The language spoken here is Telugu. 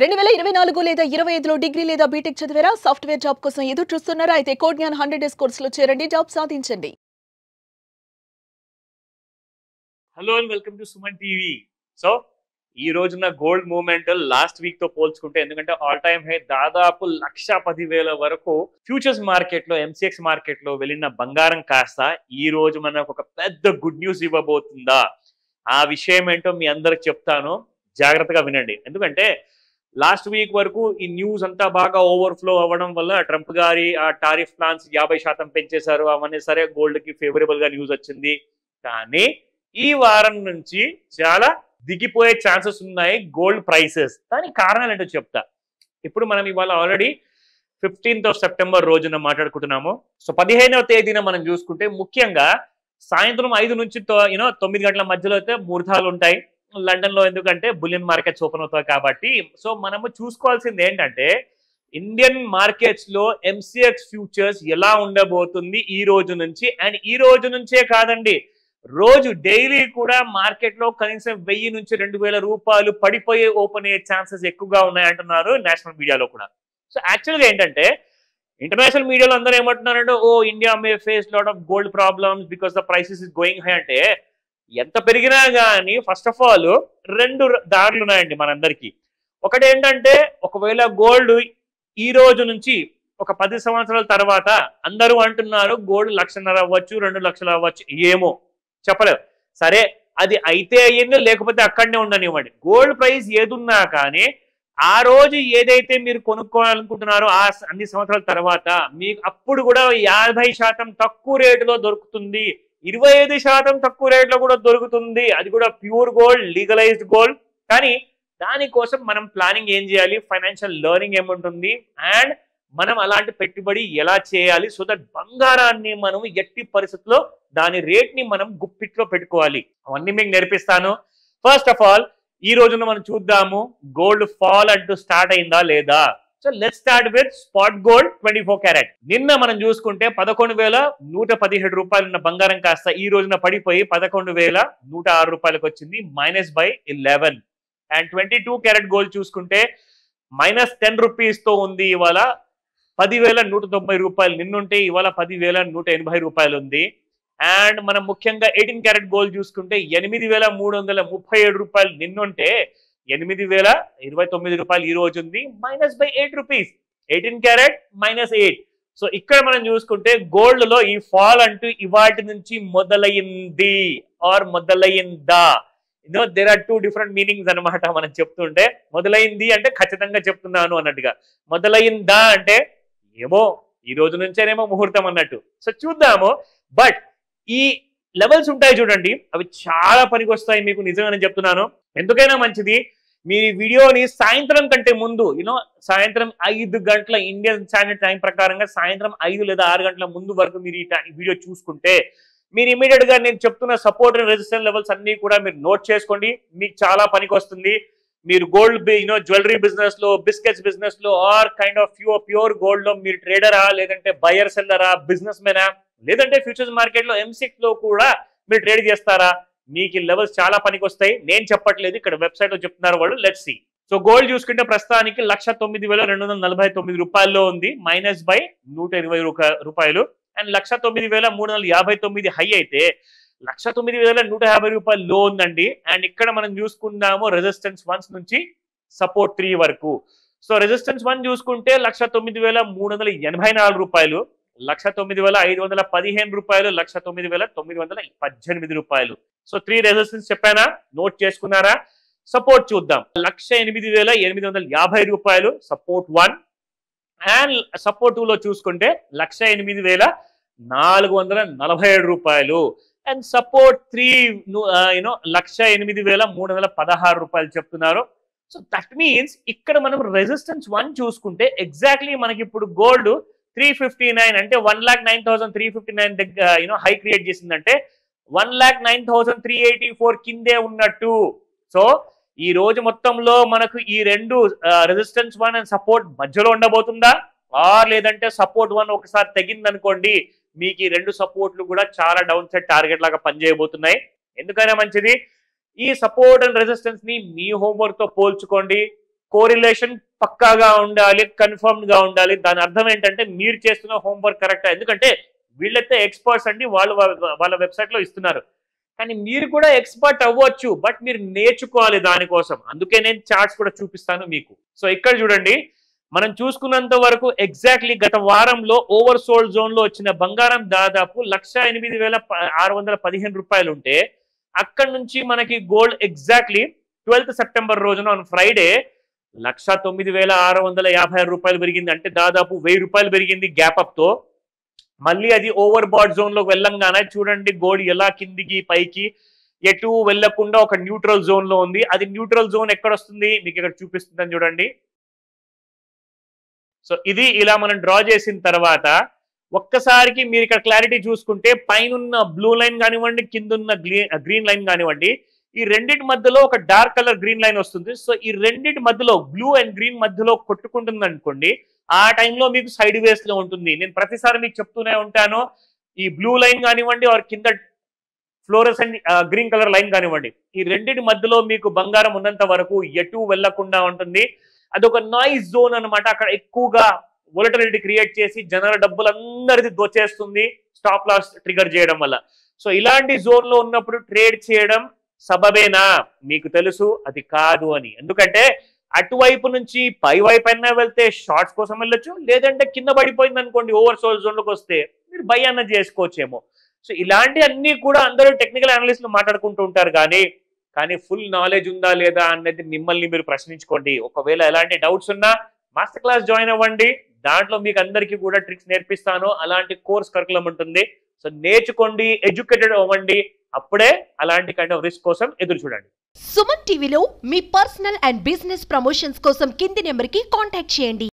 2024 లేదా 25లో డిగ్రీ లేదా బీటెక్ చదివారా? సాఫ్ట్‌వేర్ జాబ్ కోసం ఎదురు చూస్తున్నారా? అయితే కోడ్ జ్ఞాన్ 100 డేస్ కోర్సులో చేరండి, జాబ్ సాధించండి. Hello and welcome to Suman TV. So ఈ రోజున గోల్డ్ మూవ్మెంట్ లాస్ట్ వీక్ తో పోల్చుకుంటే, ఎందుకంటే ఆల్ టైమ్ హై దాదాపు 1,10,000 వరకు ఫ్యూచర్స్ మార్కెట్ లో, ఎంసీఎక్స్ మార్కెట్ లో వెళ్ళిన బంగారం కాస్త ఈ రోజు మనకు ఒక పెద్ద గుడ్ న్యూస్ ఇవ్వబోతుందా? ఆ విషయం ఏంటో మీ అందరికి చెప్తాను, జాగ్రత్తగా వినండి. ఎందుకంటే లాస్ట్ వీక్ వరకు ఈ న్యూస్ అంతా బాగా ఓవర్ఫ్లో అవ్వడం వల్ల ట్రంప్ గారి ఆ టారిఫ్ ప్లాన్స్ 50% పెంచేశారు. అవన్నీ సరే, గోల్డ్ కి ఫేవరబుల్ గా న్యూస్ వచ్చింది. కానీ ఈ వారం నుంచి చాలా దిగిపోయే ఛాన్సెస్ ఉన్నాయి గోల్డ్ ప్రైసెస్. దానికి కారణాలు ఏంటో చెప్తా. ఇప్పుడు మనం ఇవాళ ఆల్రెడీ 15th సెప్టెంబర్ రోజున మాట్లాడుకుంటున్నాము. సో 15వ తేదీన మనం చూసుకుంటే, ముఖ్యంగా సాయంత్రం 5 నుంచి 9 గంటల మధ్యలో అయితే ముహూర్తాలు ఉంటాయి లండన్ లో. ఎందుకంటే బులియన్ మార్కెట్స్ ఓపెన్ అవుతాయి కాబట్టి. సో మనము చూసుకోవాల్సింది ఏంటంటే, ఇండియన్ మార్కెట్స్ లో ఎంసీఎక్స్ ఫ్యూచర్స్ ఎలా ఉండబోతుంది ఈ రోజు నుంచి. అండ్ ఈ రోజు నుంచే కాదండి, రోజు డైలీ కూడా మార్కెట్ లో కనీసం 1000 నుంచి 2000 రూపాయలు పడిపోయే ఓపెన్ అయ్యే ఛాన్సెస్ ఎక్కువగా ఉన్నాయంటున్నారు నేషనల్ మీడియాలో కూడా. సో యాక్చువల్గా ఏంటంటే, ఇంటర్నేషనల్ మీడియాలో అందరూ ఏమంటున్నారంటే, oh India may face lot of gold problems because the prices is going high. అంటే ఎంత పెరిగినా కానీ ఫస్ట్ ఆఫ్ ఆల్ 2 దారులు ఉన్నాయండి మనందరికీ. ఒకటి ఏంటంటే, ఒకవేళ గోల్డ్ ఈ రోజు నుంచి ఒక 10 సంవత్సరాల తర్వాత అందరూ అంటున్నారు గోల్డ్ 1,50,000 అవ్వచ్చు, 2 లక్షలు అవ్వచ్చు, ఏమో చెప్పలేవు. సరే, అది అయితే అయ్యింది, లేకపోతే అక్కడనే ఉండనివ్వండి. గోల్డ్ ప్రైస్ ఏదున్నా కానీ ఆ రోజు ఏదైతే మీరు కొనుక్కోవాలనుకుంటున్నారో ఆ అన్ని సంవత్సరాల తర్వాత మీకు అప్పుడు కూడా 50% తక్కువ రేటులో దొరుకుతుంది, 25% తక్కువ రేట్లో కూడా దొరుకుతుంది. అది కూడా ప్యూర్ గోల్డ్, లీగలైజ్డ్ గోల్డ్. కానీ దానికోసం మనం ప్లానింగ్ ఏం చేయాలి, ఫైనాన్షియల్ లెర్నింగ్ ఏముంటుంది, అండ్ మనం అలాంటి పెట్టుబడి ఎలా చేయాలి, సో దట్ బంగారాన్ని మనం ఎట్టి పరిస్థితుల్లో దాని రేట్ ని మనం గుప్పిట్లో పెట్టుకోవాలి, అవన్నీ మీకు నేర్పిస్తాను. ఫస్ట్ ఆఫ్ ఆల్ ఈ రోజున మనం చూద్దాము గోల్డ్ ఫాల్ అంటూ స్టార్ట్ అయిందా లేదా. So let's start with spot gold 24 carrot. నిన్న మనం చూసుకుంటే 11,117 రూపాయలు ఉన్న బంగారం కాస్త ఈ రోజున పడిపోయి 11,106 రూపాయలకు వచ్చింది, -11. అండ్ 22 క్యారెట్ గోల్డ్ చూసుకుంటే -10 రూపీస్ తో ఉంది ఇవాళ, 10,190 రూపాయలు నిన్నుంటే ఇవాళ 10,180 రూపాయలు ఉంది. అండ్ మనం ముఖ్యంగా 18 క్యారెట్ గోల్డ్ చూసుకుంటే 8,337 రూపాయలు నిన్నుంటే 8,029 రూపాయలు ఈ రోజు ఉంది, -8 రూపీస్. 18 క్యారెట్ -8. సో ఇక్కడ మనం చూసుకుంటే గోల్డ్ లో ఈ ఫాల్ అంటూ ఇవాటి నుంచి మొదలైంది ఆర్ మొదలైందా. దేర్ ఆర్ 2 డిఫరెంట్ మీనింగ్స్ అనమాట. మనం చెప్తుంటే మొదలైంది అంటే ఖచ్చితంగా చెప్తున్నాను అన్నట్టుగా, మొదలైందా అంటే ఏమో ఈ రోజు నుంచేనేమో ముహూర్తం అన్నట్టు. సో చూద్దాము. బట్ ఈ లెవెల్స్ ఉంటాయి చూడండి, అవి చాలా పనికి వస్తాయి మీకు, నిజంగానే చెప్తున్నాను. ఎందుకైనా మంచిది మీ వీడియోని సాయంత్రం కంటే ముందు, సాయంత్రం 5 గంటల ఇండియన్ స్టాండర్డ్ టైం ప్రకారంగా సాయంత్రం 5 లేదా 6 గంటల ముందు వరకు మీరు ఈ వీడియో చూసుకుంటే మీరు ఇమీడియట్ గా నేను చెప్తున్న సపోర్ట్ అండ్ రెసిస్టెన్స్ లెవెల్స్ అన్ని కూడా మీరు నోట్ చేసుకోండి, మీకు చాలా పనికి వస్తుంది. మీరు గోల్డ్ జ్యువెలరీ బిజినెస్ లో, బిస్కెట్స్ బిజినెస్ లో, or kind of pure gold లో మీరు ట్రేడరా, లేదంటే బయర్ సెల్లరా, బిజినెస్ మెనా, లేదంటే ఫ్యూచర్స్ మార్కెట్ లో ఎంసీఎక్స్ లో కూడా మీరు ట్రేడ్ చేస్తారా, మీకు ఈ లెవెల్స్ చాలా పనికి వస్తాయి. నేను చెప్పట్లేదు, ఇక్కడ వెబ్సైట్ లో చెప్తున్నారు వాళ్ళు. Let's see. సో గోల్డ్ చూసుకుంటే ప్రస్తుతానికి 1,09,249 రూపాయల్లో ఉంది, -120 రూపాయలు. అండ్ 1,09,359 హై అయితే 1,09,150 రూపాయలు లో ఉందండి. అండ్ ఇక్కడ మనం చూసుకున్నాము రెసిస్టెన్స్ 1 నుంచి సపోర్ట్ 3 వరకు. సో రెసిస్టెన్స్ 1 చూసుకుంటే 1,09,384 రూపాయలు, 1,09,515 రూపాయలు, 1,09,918 రూపాయలు. సో 3 రెసిస్టెన్స్ చెప్పానా, నోట్ చేసుకున్నారా? సపోర్ట్ చూద్దాం. 1,08,850 రూపాయలు సపోర్ట్ 1. అండ్ సపోర్ట్ 2 లో చూసుకుంటే 1,08,447 రూపాయలు. అండ్ సపోర్ట్ 3 1,08,316 రూపాయలు చెప్తున్నారు. సో దట్ మీన్స్ ఇక్కడ మనం రెసిస్టెన్స్ 1 చూసుకుంటే ఎగ్జాక్ట్లీ మనకి ఇప్పుడు గోల్డ్ 359 అంటే 1,09,359 దగ్గర హై క్రియేట్ చేసిందంటే 1,09,384 కిందే ఉన్నట్టు. సో ఈ రోజు మొత్తంలో మనకు ఈ 2 రెసిస్టెన్స్ 1 అండ్ సపోర్ట్ మధ్యలో ఉండబోతుందా, ఆర్ లేదంటే సపోర్ట్ 1 ఒకసారి తగ్గిందనుకోండి మీకు ఈ 2 సపోర్ట్లు కూడా చాలా డౌన్ సైడ్ టార్గెట్ లాగా పనిచేయబోతున్నాయి. ఎందుకైనా మంచిది ఈ సపోర్ట్ అండ్ రెసిస్టెన్స్ ని మీ హోంవర్క్ తో పోల్చుకోండి. కోరిలేషన్ పక్కాగా ఉండాలి, కన్ఫర్మ్డ్ గా ఉండాలి. దాని అర్థం ఏంటంటే మీరు చేస్తున్న హోంవర్క్ కరెక్ట్. ఎందుకంటే వీళ్ళైతే ఎక్స్పర్ట్స్ అండి, వాళ్ళు వాళ్ళ వెబ్సైట్ లో ఇస్తున్నారు. కానీ మీరు కూడా ఎక్స్పర్ట్ అవ్వచ్చు, బట్ మీరు నేర్చుకోవాలి దానికోసం. అందుకే నేను చార్ట్స్ కూడా చూపిస్తాను మీకు. సో ఇక్కడ చూడండి, మనం చూసుకున్నంత వరకు ఎగ్జాక్ట్లీ గత వారంలో ఓవర్ సోల్డ్ జోన్ లో వచ్చిన బంగారం దాదాపు 1,08,615 రూపాయలు ఉంటే, అక్కడ నుంచి మనకి గోల్డ్ ఎగ్జాక్ట్లీ 12th సెప్టెంబర్ రోజున ఆన్ ఫ్రైడే 1,09,656 రూపాయలు పెరిగింది. అంటే దాదాపు 1000 రూపాయలు పెరిగింది గ్యాప్ అప్ తో. మళ్ళీ అది ఓవర్ బాట్ జోన్ లోకి వెళ్ళంగానే చూడండి గోల్డ్ ఎలా కిందికి పైకి ఎటు వెళ్లకుండా ఒక న్యూట్రల్ జోన్ లో ఉంది. అది న్యూట్రల్ జోన్ ఎక్కడ వస్తుంది మీకు ఇక్కడ చూపిస్తుందని చూడండి. సో ఇది ఇలా మనం డ్రా చేసిన తర్వాత ఒక్కసారికి మీరు ఇక్కడ క్లారిటీ చూసుకుంటే పైన బ్లూ లైన్ కానివ్వండి, కింద గ్రీన్ లైన్ కానివ్వండి, ఈ రెండింటి మధ్యలో ఒక డార్క్ కలర్ గ్రీన్ లైన్ వస్తుంది. సో ఈ రెండింటి మధ్యలో బ్లూ అండ్ గ్రీన్ మధ్యలో కొట్టుకుంటుంది అనుకోండి, ఆ టైంలో మీకు సైడ్ వేస్ లో ఉంటుంది. నేను ప్రతిసారి మీకు చెప్తూనే ఉంటాను, ఈ బ్లూ లైన్ కానివ్వండి ఆర్ కింద ఫ్లోరసెంట్ గ్రీన్ కలర్ లైన్ కానివ్వండి, ఈ రెండింటి మధ్యలో మీకు బంగారం ఉన్నంత వరకు ఎటు వెళ్లకుండా ఉంటుంది. అదొక నాయిస్ జోన్ అనమాట. అక్కడ ఎక్కువగా వోలటిలిటీ క్రియేట్ చేసి జనాల డబ్బులందరిది దోచేస్తుంది స్టాప్ లాస్ ట్రిగర్ చేయడం వల్ల. సో ఇలాంటి జోన్ లో ఉన్నప్పుడు ట్రేడ్ చేయడం సబబేనా? మీకు తెలుసు అది కాదు అని. ఎందుకంటే అటువైపు నుంచి పై వైపు అయినా వెళ్తే షార్ట్స్ కోసం వెళ్ళొచ్చు, లేదంటే కింద పడిపోయింది అనుకోండి ఓవర్ సోల్డ్ జోన్ లోకి వస్తే మీరు బై అన్న చేసుకోవచ్చేమో. సో ఇలాంటి అన్ని కూడా అందరూ టెక్నికల్ అనలిస్టులు మాట్లాడుకుంటూ ఉంటారు, కానీ ఫుల్ నాలెడ్జ్ ఉందా లేదా అనేది మిమ్మల్ని మీరు ప్రశ్నించుకోండి. ఒకవేళ ఎలాంటి డౌట్స్ ఉన్నా మాస్టర్ క్లాస్ జాయిన్ అవ్వండి, దాంట్లో మీకు అందరికీ కూడా ట్రిక్స్ నేర్పిస్తాను. అలాంటి కోర్స్ కరికులం ఉంటుంది. సో నేర్చుకోండి, ఎడ్యుకేటెడ్ అవ్వండి, అప్పుడే అలాంటి కైండ్ ఆఫ్ రిస్క్ కోసం ఎదురు చూడండి. సుమన్ టీవీలో మీ పర్సనల్ అండ్ బిజినెస్ ప్రమోషన్స్ కోసం కింది నెంబర్కి కాంటాక్ట్ చేయండి.